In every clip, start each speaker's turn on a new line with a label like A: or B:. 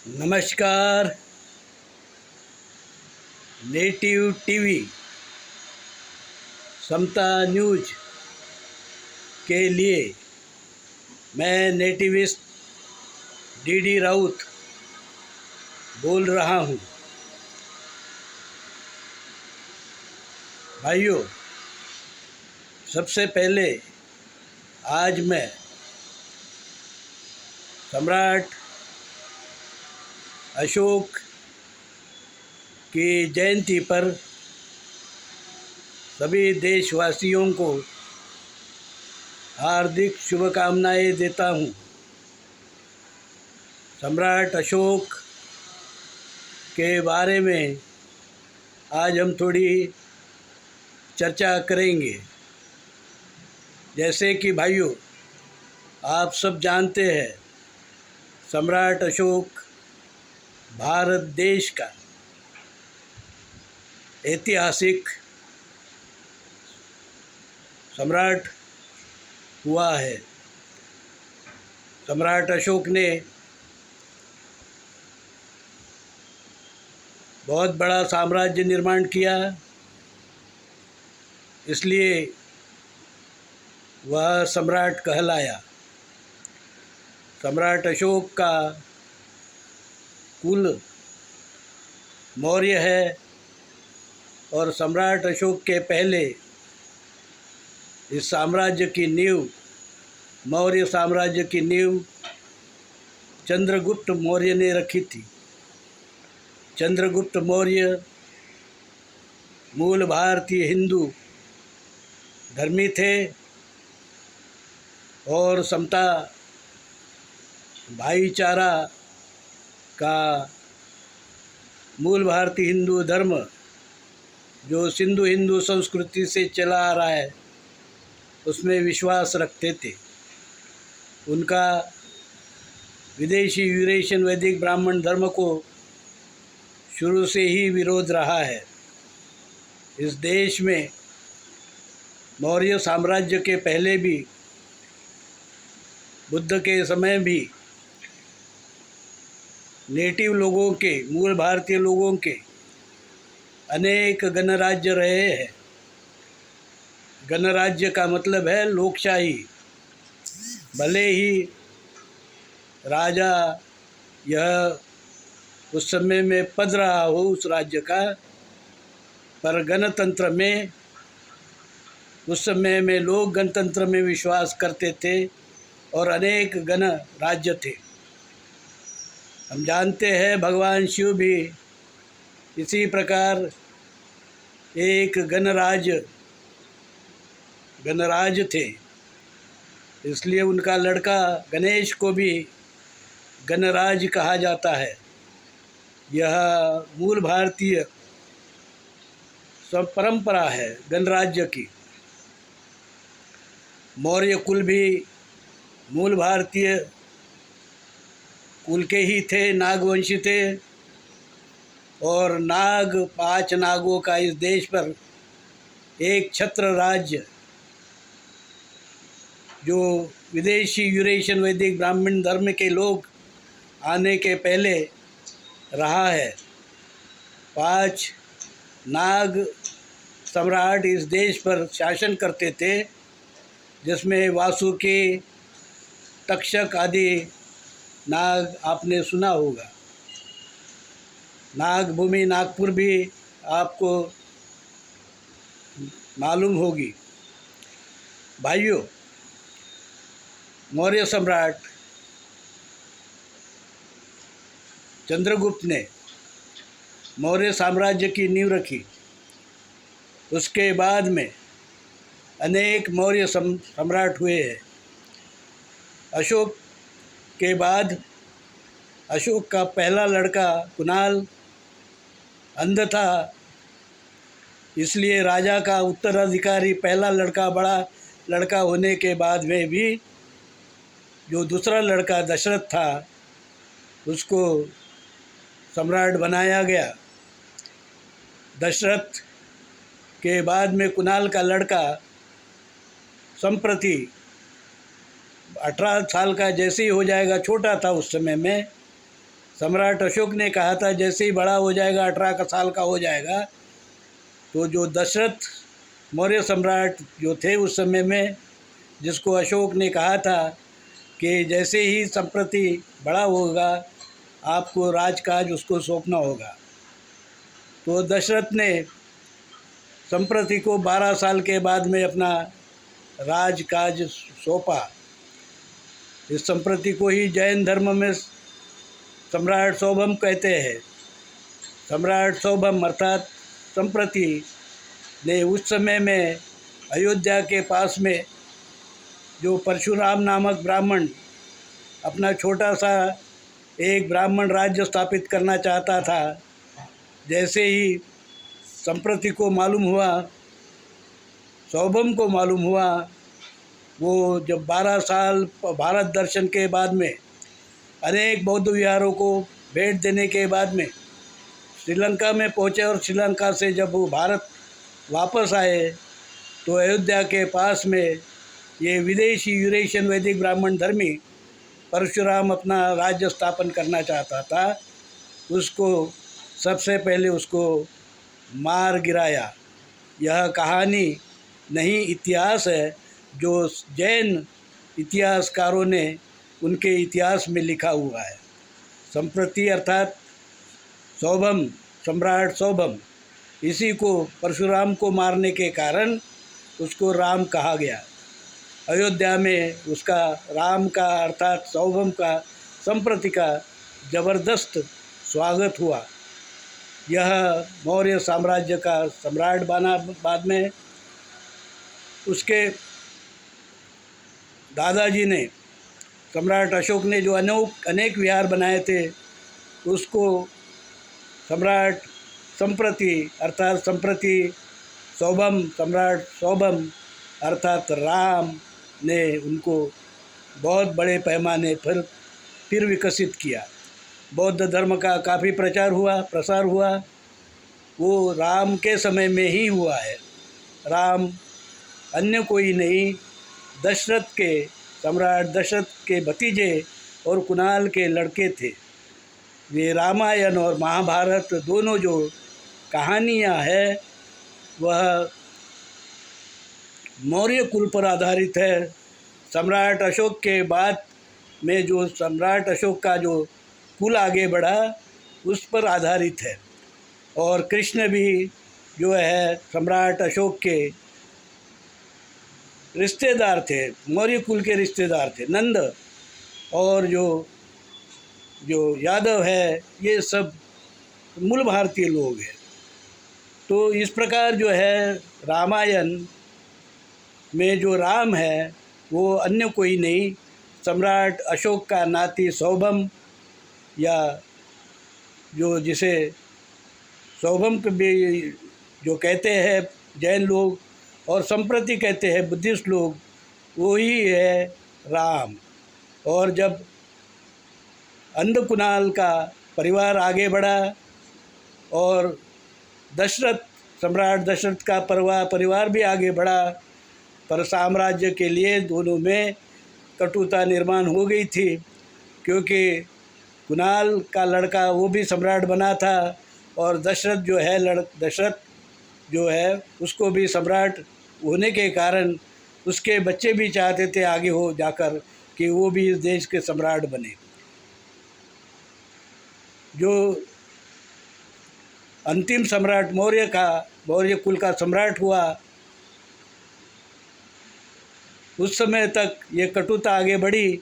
A: नमस्कार। Native TV समता news के लिए मैं नेटिविस्ट डी राउत बोल रहा हूँ। भाइयों, सबसे पहले आज मैं सम्राट अशोक की जयंती पर सभी देशवासियों को हार्दिक शुभकामनाएं देता हूं। सम्राट अशोक के बारे में आज हम थोड़ी चर्चा करेंगे। जैसे कि भाइयों, आप सब जानते हैं, सम्राट अशोक भारत देश का ऐतिहासिक सम्राट हुआ है। सम्राट अशोक ने बहुत बड़ा साम्राज्य निर्माण किया, इसलिए वह सम्राट कहलाया। सम्राट अशोक का कुल मौर्य है और सम्राट अशोक के पहले इस साम्राज्य की नींव, मौर्य साम्राज्य की नींव चंद्रगुप्त मौर्य ने रखी थी। चंद्रगुप्त मौर्य मूल भारतीय हिंदू धर्मी थे और समता भाईचारा का मूल भारतीय हिंदू धर्म जो सिंधु हिंदू संस्कृति से चला आ रहा है, उसमें विश्वास रखते थे। उनका विदेशी यूरेशियन वैदिक ब्राह्मण धर्म को शुरू से ही विरोध रहा है। इस देश में मौर्य साम्राज्य के पहले भी, बुद्ध के समय भी नेटिव लोगों के, मूल भारतीय लोगों के अनेक गणराज्य रहे हैं। गणराज्य का मतलब है लोकशाही। भले ही राजा यह उस समय में पद रहा हो उस राज्य का, पर गणतंत्र में, उस समय में लोग गणतंत्र में विश्वास करते थे और अनेक गणराज्य थे। हम जानते हैं भगवान शिव भी इसी प्रकार एक गणराज थे, इसलिए उनका लड़का गणेश को भी गणराज कहा जाता है। यह मूल भारतीय सब परंपरा है गणराज्य की। मौर्य कुल भी मूल भारतीय कुल के ही थे, नागवंशी थे, और 5 नागों का इस देश पर एक छत्र राज्य जो विदेशी यूरेशियन वैदिक ब्राह्मण धर्म के लोग आने के पहले रहा है। 5 नाग सम्राट इस देश पर शासन करते थे, जिसमें वासुकी, तक्षक आदि नाग आपने सुना होगा। नागभूमि नागपुर भी आपको मालूम होगी। भाइयों, मौर्य सम्राट चंद्रगुप्त ने मौर्य साम्राज्य की नींव रखी। उसके बाद में अनेक मौर्य सम्राट हुए हैं। अशोक के बाद अशोक का पहला लड़का कुणाल अंध था, इसलिए राजा का उत्तराधिकारी पहला लड़का, बड़ा लड़का होने के बाद में भी जो दूसरा लड़का दशरथ था, उसको सम्राट बनाया गया। दशरथ के बाद में कुणाल का लड़का संप्रति 18 साल का जैसे ही हो जाएगा, छोटा था उस समय में, सम्राट अशोक ने कहा था जैसे ही बड़ा हो जाएगा, 18 साल का हो जाएगा, तो जो दशरथ मौर्य सम्राट जो थे उस समय में, जिसको अशोक ने कहा था कि जैसे ही संप्रति बड़ा होगा आपको राजकाज उसको सौंपना होगा, तो दशरथ ने संप्रति को 12 साल के बाद में अपना राजकाज सौंपा। इस संप्रति को ही जैन धर्म में सम्राट सौभम कहते हैं। सम्राट सौभम अर्थात संप्रति ने उस समय में अयोध्या के पास में जो परशुराम नामक ब्राह्मण अपना छोटा सा एक ब्राह्मण राज्य स्थापित करना चाहता था, जैसे ही संप्रति को मालूम हुआ, सौभम को मालूम हुआ, वो जब 12 साल भारत दर्शन के बाद में अनेक बौद्ध विहारों को भेंट देने के बाद में श्रीलंका में पहुँचे और श्रीलंका से जब वो भारत वापस आए तो अयोध्या के पास में ये विदेशी यूरेशियन वैदिक ब्राह्मण धर्मी परशुराम अपना राज्य स्थापन करना चाहता था। उसको सबसे पहले उसको मार गिराया। यह कहानी नहीं इतिहास है जो जैन इतिहासकारों ने उनके इतिहास में लिखा हुआ है। संप्रति अर्थात सौभम, सम्राट सौभम, इसी को परशुराम को मारने के कारण उसको राम कहा गया। अयोध्या में उसका राम का अर्थात सौभम का, संप्रति का जबरदस्त स्वागत हुआ। यह मौर्य साम्राज्य का सम्राट बना। बाद में उसके दादाजी ने, सम्राट अशोक ने जो अनेक विहार बनाए थे, उसको सम्राट संप्रति अर्थात संप्रति सौभम, सम्राट सौभम अर्थात राम ने उनको बहुत बड़े पैमाने पर फिर विकसित किया। बौद्ध धर्म का काफ़ी प्रसार हुआ। वो राम के समय में ही हुआ है। राम अन्य कोई नहीं, दशरथ के, सम्राट दशरथ के भतीजे और कुणाल के लड़के थे। ये रामायण और महाभारत दोनों जो कहानियाँ हैं वह मौर्य कुल पर आधारित है। सम्राट अशोक के बाद में जो सम्राट अशोक का जो कुल आगे बढ़ा उस पर आधारित है। और कृष्ण भी जो है सम्राट अशोक के रिश्तेदार थे, मौर्य कुल के रिश्तेदार थे। नंद और जो यादव है ये सब मूल भारतीय लोग हैं। तो इस प्रकार जो है रामायण में जो राम है वो अन्य कोई नहीं, सम्राट अशोक का नाती सौभम, या जो जिसे सौभम भी जो कहते हैं जैन लोग और संप्रति कहते हैं बुद्धिस्ट लोग, वही है राम। और जब अंधकुनाल का परिवार आगे बढ़ा और सम्राट दशरथ का परिवार भी आगे बढ़ा, पर साम्राज्य के लिए दोनों में कटुता निर्माण हो गई थी, क्योंकि कुणाल का लड़का वो भी सम्राट बना था और दशरथ जो है उसको भी सम्राट होने के कारण उसके बच्चे भी चाहते थे आगे हो जाकर कि वो भी इस देश के सम्राट बने। जो अंतिम सम्राट मौर्य कुल का सम्राट हुआ, उस समय तक ये कटुता आगे बढ़ी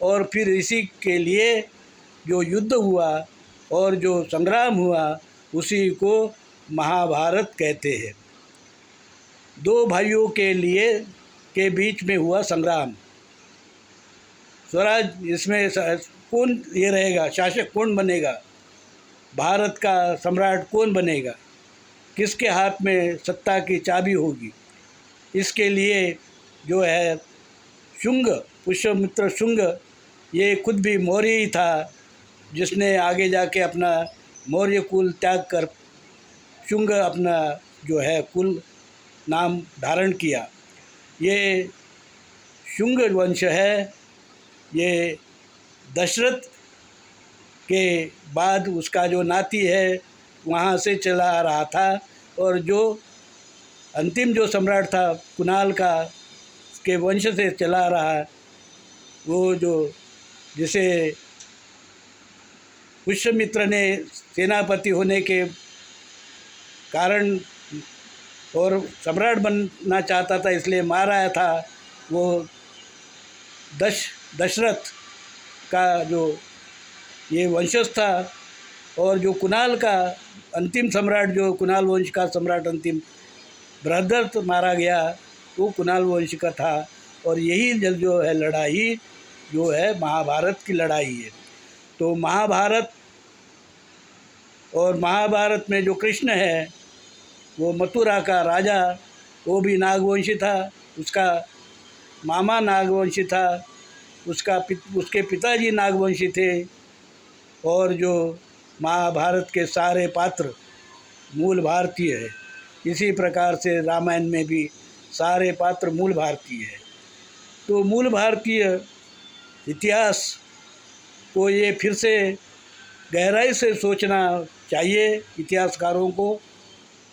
A: और फिर इसी के लिए जो युद्ध हुआ और जो संग्राम हुआ उसी को महाभारत कहते हैं। दो भाइयों के बीच में हुआ संग्राम। स्वराज, इसमें कौन ये रहेगा, शासक कौन बनेगा, भारत का सम्राट कौन बनेगा, किसके हाथ में सत्ता की चाबी होगी, इसके लिए जो है शुंग, पुष्यमित्र शुंग, ये खुद भी मौर्य ही था, जिसने आगे जाके अपना मौर्य कुल त्याग कर शुंग अपना जो है कुल नाम धारण किया। ये शुंग वंश है। ये दशरथ के बाद उसका जो नाती है वहाँ से चला आ रहा था, और जो अंतिम जो सम्राट था कुणाल का के वंश से चला आ रहा, वो जो जिसे पुष्यमित्र ने सेनापति होने के कारण और सम्राट बनना चाहता था इसलिए मारा था, वो दशरथ का जो ये वंशज था। और जो कुणाल का अंतिम सम्राट, जो कुणाल वंश का सम्राट अंतिम बृहद्रथ मारा गया, वो कुणाल वंश का था। और यही जो है लड़ाई जो है महाभारत की लड़ाई है। तो महाभारत और महाभारत में जो कृष्ण है वो मथुरा का राजा, वो भी नागवंशी था, उसका मामा नागवंशी था, उसके पिताजी नागवंशी थे। और जो महाभारत के सारे पात्र मूल भारतीय है, इसी प्रकार से रामायण में भी सारे पात्र मूल भारतीय है। तो मूल भारतीय इतिहास को ये फिर से गहराई से सोचना चाहिए इतिहासकारों को,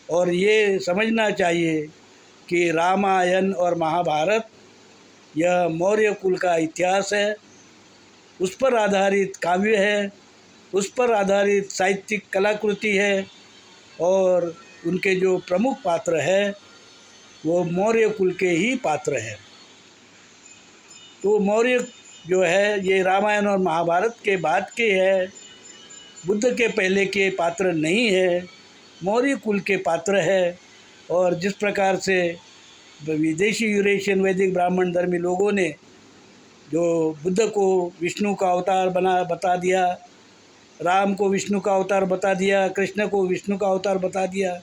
A: और ये समझना चाहिए कि रामायण और महाभारत यह मौर्य कुल का इतिहास है, उस पर आधारित काव्य है, उस पर आधारित साहित्यिक कलाकृति है, और उनके जो प्रमुख पात्र है वो मौर्य कुल के ही पात्र हैं। तो मौर्य जो है ये रामायण और महाभारत के बाद के है, बुद्ध के पहले के पात्र नहीं है, मौर्य कुल के पात्र है। और जिस प्रकार से विदेशी यूरेशियन वैदिक ब्राह्मण धर्मी लोगों ने जो बुद्ध को विष्णु का अवतार बता दिया, राम को विष्णु का अवतार बता दिया, कृष्ण को विष्णु का अवतार बता दिया,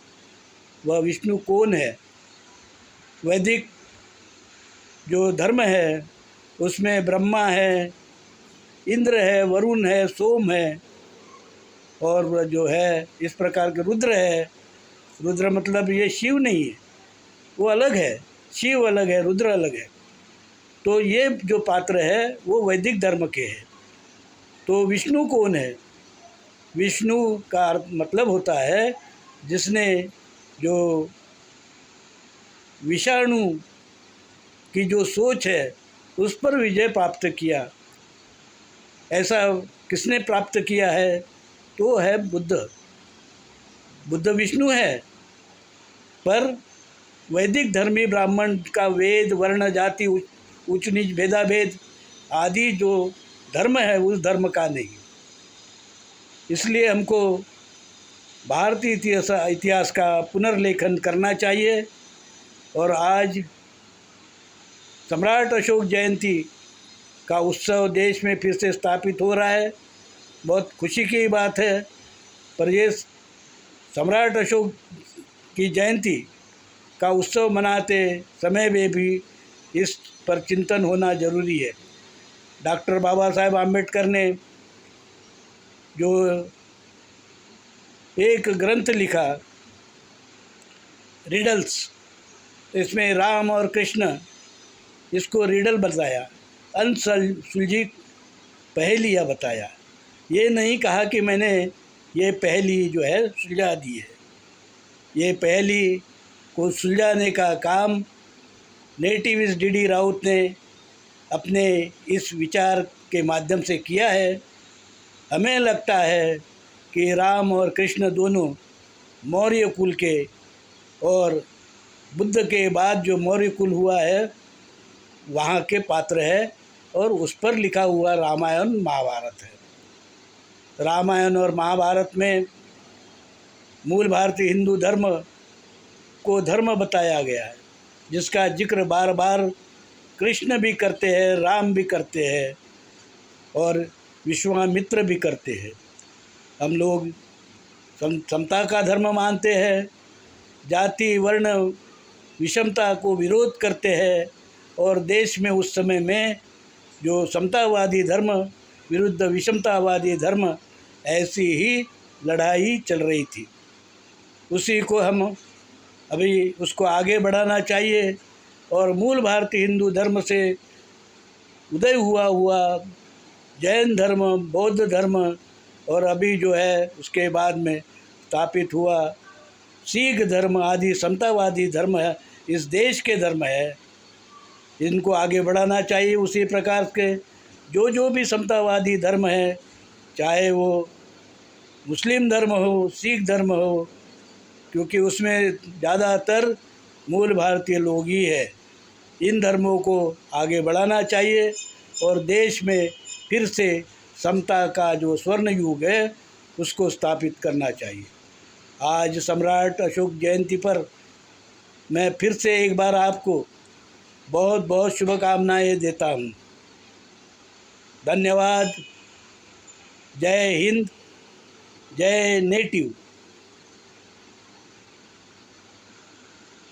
A: वह विष्णु कौन है? वैदिक जो धर्म है उसमें ब्रह्मा है, इंद्र है, वरुण है, सोम है, और जो है इस प्रकार के रुद्र है। रुद्र मतलब ये शिव नहीं है, वो अलग है, शिव अलग है, रुद्र अलग है। तो ये जो पात्र है वो वैदिक धर्म के हैं। तो विष्णु कौन है? विष्णु का मतलब होता है जिसने जो विषाणु की जो सोच है उस पर विजय प्राप्त किया। ऐसा किसने प्राप्त किया है? तो है बुद्ध। बुद्ध विष्णु है, पर वैदिक धर्मी ब्राह्मण का वेद वर्ण जाति उच्च नीच भेदाभेद आदि जो धर्म है उस धर्म का नहीं। इसलिए हमको भारतीय इतिहास का पुनर्लेखन करना चाहिए। और आज सम्राट अशोक जयंती का उत्सव देश में फिर से स्थापित हो रहा है, बहुत खुशी की बात है। पर ये सम्राट अशोक की जयंती का उत्सव मनाते समय में भी इस पर चिंतन होना जरूरी है। डॉक्टर बाबा साहेब आम्बेडकर ने जो एक ग्रंथ लिखा रिडल्स, इसमें राम और कृष्ण इसको रिडल बताया, अनसुलझी पहेलियाँ बताया। ये नहीं कहा कि मैंने ये पहेली जो है सुलझा दी है। ये पहेली को सुलझाने का काम नेटिविस्ट डी राउत ने अपने इस विचार के माध्यम से किया है। हमें लगता है कि राम और कृष्ण दोनों मौर्य कुल के, और बुद्ध के बाद जो मौर्य कुल हुआ है वहाँ के पात्र है, और उस पर लिखा हुआ रामायण महाभारत है। रामायण और महाभारत में मूल भारतीय हिंदू धर्म को धर्म बताया गया है, जिसका जिक्र बार बार कृष्ण भी करते हैं, राम भी करते हैं, और विश्वामित्र भी करते हैं। हम लोग समता का धर्म मानते हैं, जाति वर्ण विषमता को विरोध करते हैं, और देश में उस समय में जो समतावादी धर्म विरुद्ध विषमतावादी धर्म ऐसी ही लड़ाई चल रही थी। उसी को हम अभी उसको आगे बढ़ाना चाहिए, और मूल भारतीय हिंदू धर्म से उदय हुआ जैन धर्म, बौद्ध धर्म और अभी जो है उसके बाद में स्थापित हुआ सिख धर्म आदि समतावादी धर्म है, इस देश के धर्म है, इनको आगे बढ़ाना चाहिए। उसी प्रकार के जो भी समतावादी धर्म है, चाहे वो मुस्लिम धर्म हो, सिख धर्म हो, क्योंकि उसमें ज़्यादातर मूल भारतीय लोग ही है, इन धर्मों को आगे बढ़ाना चाहिए और देश में फिर से समता का जो स्वर्ण युग है उसको स्थापित करना चाहिए। आज सम्राट अशोक जयंती पर मैं फिर से एक बार आपको बहुत बहुत शुभकामनाएं देता हूँ। धन्यवाद। जय हिंद, जय नेटिव।